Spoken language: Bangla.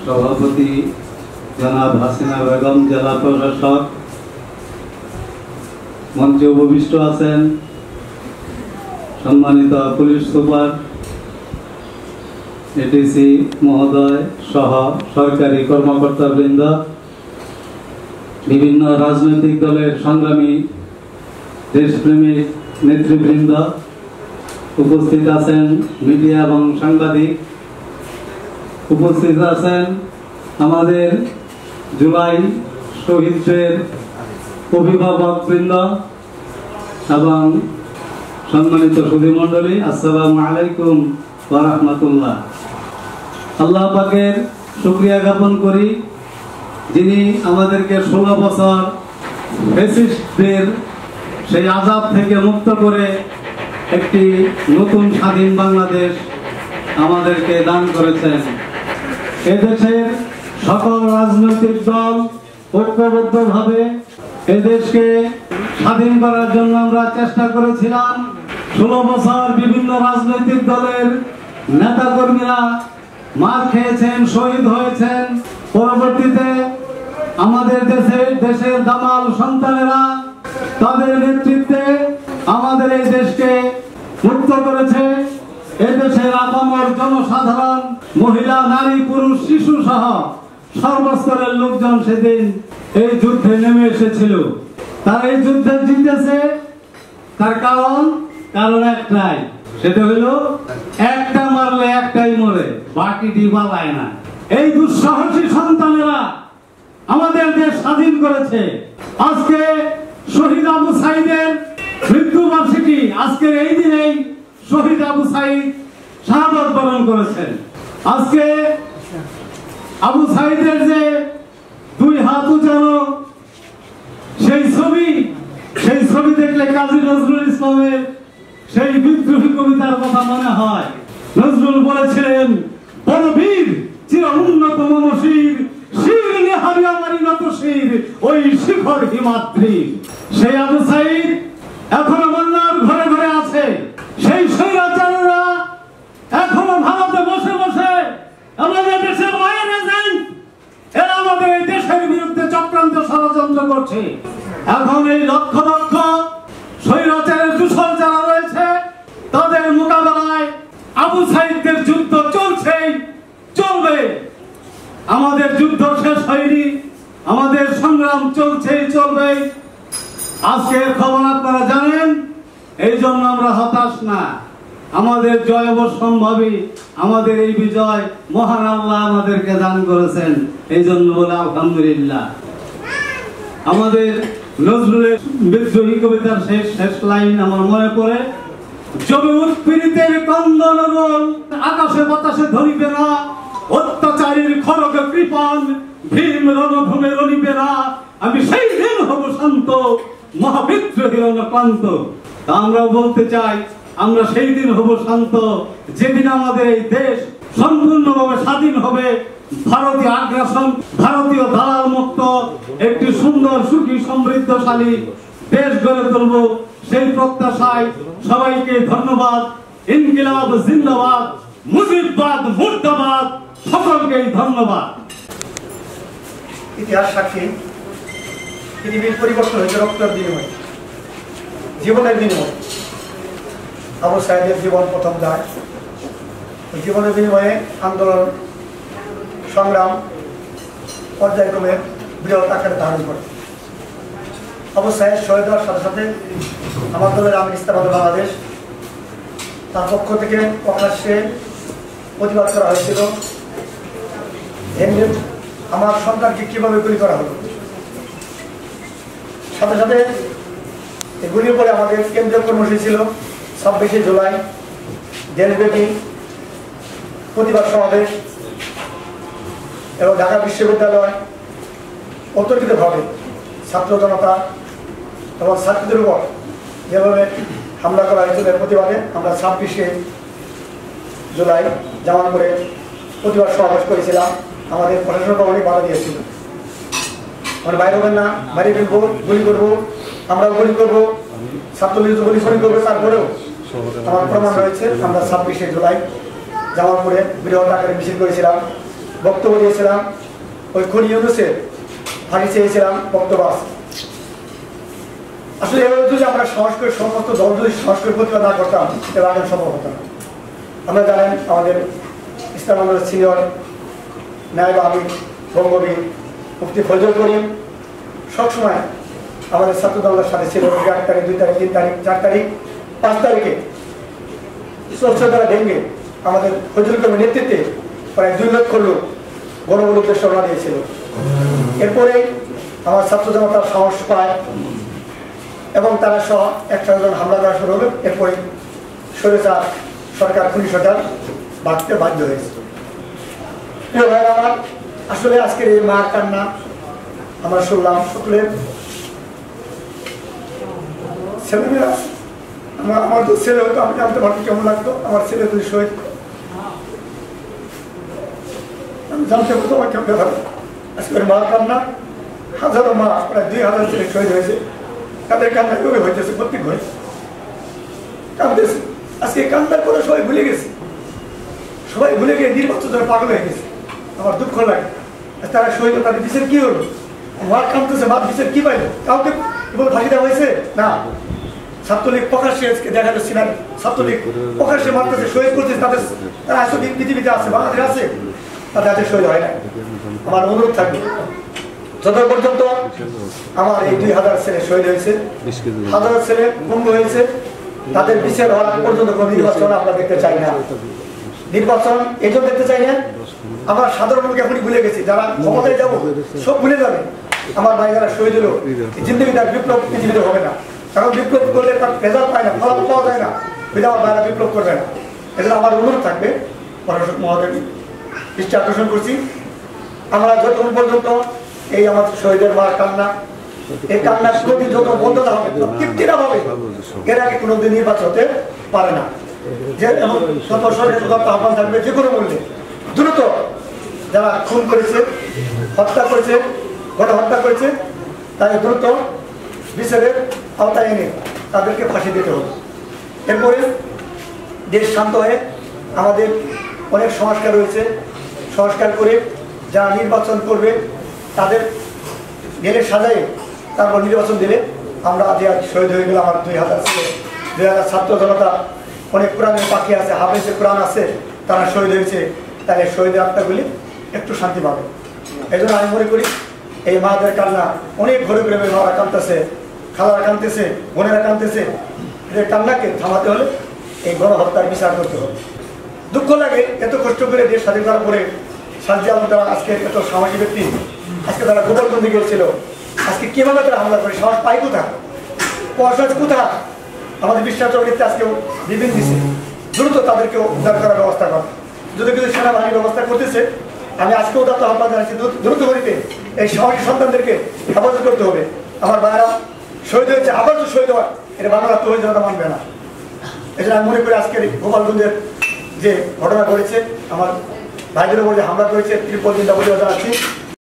সভাপতি জনাব হাসিনা বেগম, জেলা প্রশাসক, মঞ্চে উপবিষ্ট আছেন সম্মানিত পুলিশ সুপার, এডিসি মহোদয় সহ সরকারি কর্মকর্তাবৃন্দ, বিভিন্ন রাজনৈতিক দলের সংগ্রামী দেশপ্রেমিক নেতৃবৃন্দ, উপস্থিত আছেন মিডিয়া এবং সাংবাদিক, উপস্থিত আছেন আমাদের জুলাই শহীদদের অভিভাবকবৃন্দ এবং সম্মানিত সুধীমণ্ডলী, আসসালামু আলাইকুম ওয়া রাহমাতুল্লাহ। আল্লাহ পাকের শুকরিয়া জ্ঞাপন করি, যিনি আমাদেরকে 16 বছর ফ্যাসিস্টদের সেই আযাব থেকে মুক্ত করে একটি নতুন স্বাধীন বাংলাদেশ আমাদেরকে দান করেছেন। এদেশের সকল রাজনৈতিক দল ঐক্যবদ্ধভাবে এদেশকে স্বাধীন করার জন্য আমরা চেষ্টা করেছিলাম। 16 বছর বিভিন্ন রাজনৈতিক দলের নেতাকর্মীরা মার খেয়েছেন, শহীদ হয়েছেন। পরবর্তীতে আমাদের দেশের দামাল সন্তানেরা তাদের নেতৃত্বে আমাদের এই দেশকে মুক্ত করেছে। এদেশের আপামর জনসাধারণ, মহিলা, নারী, পুরুষ, শিশু সহ সর্বস্তরের লোকজন সেদিন এই যুদ্ধে নেমে এসেছিল। তারা এই যুদ্ধে জিতেছে, তার কারণ একটাই, সেটা হলো একটা মারলে একটাই মরে, বাকিটি পালায় না। এই দুঃসাহসী সন্তানেরা আমাদের দেশ স্বাধীন করেছে। আজকে শহীদ আবু সাঈদের মৃত্যুবার্ষিকী, আজকের এই দিনেই শহীদ আবু সাঈদ শাহাদাত বরণ করেছেন। আজকে আবু সাঈদের যে 2 হাত উঁচানো সেই ছবি দেখলে কাজী নজরুল ইসলামের সেই বিদ্রোহী কবিতার কথা মনে হয়। নজরুল বলেছিলেন, বড় বীর চির উন্নত মনশীর, শির নিহারি আমারি নত শির, ওই শিখর হিমাদ্রি। সেই আবু সাঈদ এখনো বাংলার ঘরে ঘরে আছে। সেই স্বৈরাচারীরা এখনো ভারতে বসে বসে আমাদের দেশের মায়ের এজেন্ট, এরা আমাদের এই দেশের বিরুদ্ধে চক্রান্ত ষড়যন্ত্র করছে। এখন এই লক্ষ লক্ষ স্বৈরাচারের দূষণ যারা রয়েছে, তাদের মোকাবেলায় আবু সাঈদের যুদ্ধ চলবে। আমাদের যুদ্ধ শেষ হয়নি, আমাদের সংগ্রাম চলবে। আজকের খবর আপনারা জানেন, এই জন্য আমরা হতাশ না। আমাদের জয় অবশ্যম্ভাবী, আমাদের এই বিজয় মহান আল্লাহ আমাদেরকে দান করেছেন, এই জন্য বলে আলহামদুলিল্লাহ। আমাদের নজরুলের বিদ্রোহী কবিতার শেষ লাইন আমার মনে পড়ে, জমি উৎপীড়িতের ক্রন্দন রোল আকাশে বাতাসে ধরিবে না, অত্যাচারীর খড়গ কৃপণ ভীম রণভূমে রণিবে না, আমি সেই দিন হব শান্ত, মহাবিদ্রোহী অনুক্লান্ত। আমরাও বলতে চাই, আমরা সেই দিন হব শান্ত, যেদিন আমাদের এই দেশ সম্পূর্ণভাবে স্বাধীন হবে, ভারতীয় আগ্রাসন, ভারতীয় দালাল মুক্ত একটি সুন্দর, সুখী, সমৃদ্ধশালী দেশ গড়ে তুলব। সেই প্রত্যাশায় সবাইকে ধন্যবাদ। ইনকিলাব জিন্দাবাদ, মুজিববাদ মুর্দাবাদ, সকলকে ধন্যবাদ। ইতিহাস সাক্ষী, পৃথিবীর পরিবর্তন হয়েছে রক্তের বিনিময়ে, জীবনের বিনিময়ে। আবু সাঈদের জীবন প্রথম যায়। জীবনের বিনিময়ে আন্দোলন সংগ্রাম পর্যায়ক্রমে বৃহৎ আকারে ধারণ করে। আবু সাঈদ শহীদ হওয়ার সাথে সাথে আমার দলের আমির ইস্তেমাদুল বাংলাদেশ, তার পক্ষ থেকে প্রকাশ্যে প্রতিবাদ করা হয়েছিল, আমার সন্তানকে কিভাবে গুলি করা হলো। সাথে সাথে গুলির পরে আমাদের কেন্দ্রীয় কর্মসূচি ছিল 26শে জুলাই দেশব্যাপী প্রতিবাদ সমাবেশ, এবং ঢাকা বিশ্ববিদ্যালয় অতর্কিতভাবে ছাত্র জনতা এবং ছাত্রীদের উপর যেভাবে হামলা করা হয়েছিল এর প্রতিবাদে আমরা 26শে জুলাই জামালপুরে প্রতিবাদ সমাবেশ করেছিলাম। আমাদের প্রশাসন ভবনে বাধা দিয়েছিল, আমরা বাইরে হবেন না, বাইরে ফেলবো, গুলি করবো, আমরাও গুলি করবো, ছাত্রলীগ গুলি করবো। তারপরেও আমার প্রমাণ রয়েছে, আমরা 26শে জুলাই জামালপুরে বৃহৎ আকারে মিছিল করেছিলাম। বক্তব্য দিয়েছিলাম, ওই খুনি ইউনুসের ফাঁসি চেয়েছিলাম বক্তব্য আছে। আসলে এভাবে যদি আমরা সংস্কার সমস্ত দল যদি সংস্কার প্রতিবাদ না করতাম তাহলে আগে সম্ভব হতো না। আমরা জানেন আমাদের ইসলাম আন্দোলনের সিনিয়র নায়েব আমির বঙ্গবীর মুফতি ফজল করিম সবসময় আমাদের ছাত্র দলের সাথে ছিল। 1 তারিখ 2 তারিখ 3 তারিখ 4 তারিখ 5 তারিখে দ্বারা ভেঙে আমাদের ফজল করিমের নেতৃত্বে প্রায় 2 লক্ষ লোক গণমূল উদ্দেশ্যে রওনা দিয়েছিল। এরপরে আমার ছাত্র জনতার সাহস পায় এবং তারা সহ 100 জন হামলা করা শুরু হলো। এরপরে স্বৈরাচার সরকার খুনি সরকার বাঁধতে বাধ্য হয়েছে। প্রিয় ভাইরা আমার, আসলে আজকের এই মার কান্না আমরা শুনলাম সকলের ছেলেমেয়েরা। আমার তো ছেলে হতো, আমি জানতে পারতাম কেমন লাগতো আমার ছেলে যদি শহীদ, আমি জানতে পারতো আমার কেমন ব্যাপার। আজকের মার কান্না, হাজারো মা, প্রায় 2000 ছেলে শহীদ হয়েছে, তাদের কান্না এভাবে হইতেছে, প্রত্যেক ঘরে কাঁদতেছে। আজকে কান্নার করে সবাই ভুলে গেছে, সবাই ভুলে গিয়ে নির্বাচন ধরে পাগল হয়ে গেছে। আমার দুঃখ লাগে, তারা শহীদ, তাদের বিচার কি হলো? মা কাঁদতেছে, মা বিচার কি পাইলো? কাউকে ফাঁসি দেওয়া হয়েছে না। ছাত্রলীগ প্রকাশ্যে দেখা যাচ্ছে না, ছাত্রলীগ প্রকাশ্যে মারতেছে, শহীদ করতেছে, তারা আসলে পৃথিবীতে আছে, বাংলাদেশে আছে, তাদের হাতে শহীদ হয় না। আমার অনুরোধ থাকবে, যত পর্যন্ত আমার এই 2000 ছেলে শহীদ হয়েছে, 1000 ছেলে পঙ্গু হয়েছে, তাদের বিচার হওয়ার পর্যন্ত কোনো নির্বাচন আমরা দেখতে চাই না। নির্বাচন এই জন্য দেখতে চাই না, আমরা সাধারণ লোক এখনই ভুলে গেছি, যারা ক্ষমতায় যাবো সব ভুলে যাবে। আমার ভাই যারা শহীদ হলো, জিন্দগি তার বিপ্লব পৃথিবীতে হবে না, কারণ বিপ্লব করলে তার রেজাল্ট পায় না, ফলাফল পাওয়া যায় না, বিধা আমার ভাইরা বিপ্লব করবে না। এজন্য আমার অনুরোধ থাকবে, প্রশাসক মহোদয় দৃষ্টি আকর্ষণ করছি, আমরা যতক্ষণ পর্যন্ত এই আমার শহীদের মার কান্না, এই কান্নার প্রতি যত বন্ধ না হবে, তৃপ্তি না হবে, এর আগে কোনোদিন নির্বাচন হতে পারে না। যে এমন যত সরকার আহ্বান থাকবে, যে কোনো মূল্যে দ্রুত যারা খুন করেছে, হত্যা করেছে, গণহত্যা করেছে, তাদের দ্রুত বিচারের আওতায় এনে তাদেরকে ফাঁসি দিতে হবে। এরপরে দেশ শান্ত হয়ে আমাদের অনেক সংস্কার রয়েছে, সংস্কার করে যারা নির্বাচন করবে তাদের গেলে সাজাই, তারপর নির্বাচন দিলে আমরা যে আজ শহীদ হয়ে গেলে আমার 2000 ছেলে, 2000 ছাত্র জনতা, অনেক কোরআনের পাখি আছে, হাফেজে কোরআন আছে, তারা শহীদ হয়েছে, তাহলে শহীদের আত্মাগুলি একটু শান্তি পাবে। এই জন্য আমি মনে করি এই মাদের কান্না, অনেক ঘরে ঘুরে মারা কাঁদতেছে, খালারা কাঁদতেছে, বোনেরা কাঁদতেছে, এদের কান্নাকে থামাতে হলে এই গণহত্যার বিচার করতে হবে। দুঃখ লাগে, এত কষ্ট করে দেশ স্বাধীন করার পরে শান্তি আলম তারা আজকে এত সামাজিক ব্যক্তি, আজকে তারা গোপালগঞ্জে গিয়েছিল, আজকে কিভাবে তারা হামলা করে, সাহস পাই কোথায়, পয়সা কোথায়? আমাদের বিশ্বাস চক্রবর্তী আজকেও বিভিন্ন দিচ্ছে, দ্রুত তাদেরকে উদ্ধার করার ব্যবস্থা করা। যদি কিছু সেনাবাহিনীর ব্যবস্থা করতেছে, আমি আজকেও তার আহ্বান জানাচ্ছি, দ্রুত গতিতে এই সাহসী সন্তানদেরকে হেফাজত করতে হবে। আমার ভাইয়েরা শহীদ হয়েছে, আবার তো শহীদ হয়, এটা বাংলা তৈরি জনতা মানবে না। এই জন্য আমি মনে করি আজকের গোপালগঞ্জের যে ঘটনা ঘটেছে, আমার ভাইদের উপর যে হামলা করেছে, ত্রিপল চিন্তা বলে জানাচ্ছি,